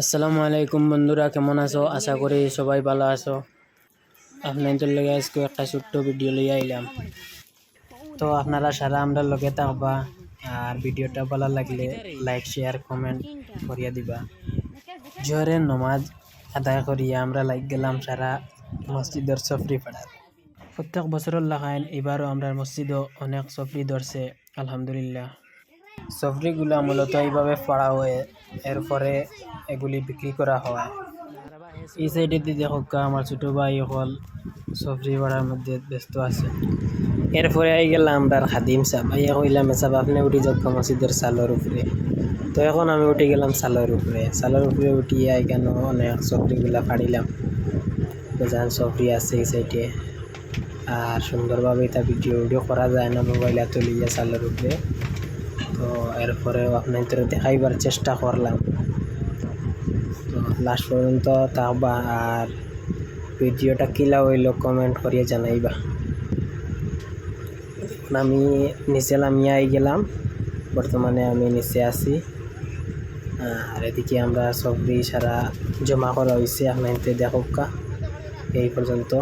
আসসালামু আলাইকুম বন্ধুরা, কেমন আছো? আশা করি সবাই ভালো আছো। আপনাদের লগে আজকে একটা ছোট্ট ভিডিও লইয়া আইলাম। তো আপনারা সারা আমরা লগে থাকবা, আর ভিডিওটা ভালো লাগলে লাইক শেয়ার কমেন্ট করিয়া দিবা। জোহরের নমাজ আদায় করিয়া আমরা লাইক গেলাম সারা মসজিদের সফরি পাড়ার। প্রত্যেক বছরের লাগাইন এবারও আমরা মসজিদও অনেক সফরি ধরছে আলহামদুলিল্লাহ। সফরিগুলা মূলত এইভাবে পড়া হয়, এরপরে এগুলি বিক্রি করা হয়। এই সাইডে দিয়ে দেখো আমার ছোট ভাই হল সফরি পড়ার মধ্যে ব্যস্ত আছে। এরপরে আই গেলাম আমরা খাদিম সাহেব, আইয়া কইলাম সাহেব আপনি উঠি যাক মসজিদের সালের উপরে। তো এখন আমি উঠে গেলাম সালের উপরে উঠিয়ে এখানে অনেক সফরিগুলা ফাড়িলাম। বেজান সফরি আছে এই সাইডে, আর সুন্দরভাবে এটা ভিডিও করা যায় না মোবাইলে তুলিয়া সালের উপরে। তো এরপরে আপনাদের দেখাইবার চেষ্টা করলাম। তো লাস্ট পর্যন্ত থাকবা, আর ভিডিওটা কিলা হইল কমেন্ট করিয়া জানাইবা। আমি নিচে নামিয়ে আই গেলাম, বর্তমানে আমি নিচে আছি। আর এদিকে আমরা সবরি সারা জমা করা হয়েছে, আপনাদের দেখোকা এই পর্যন্ত।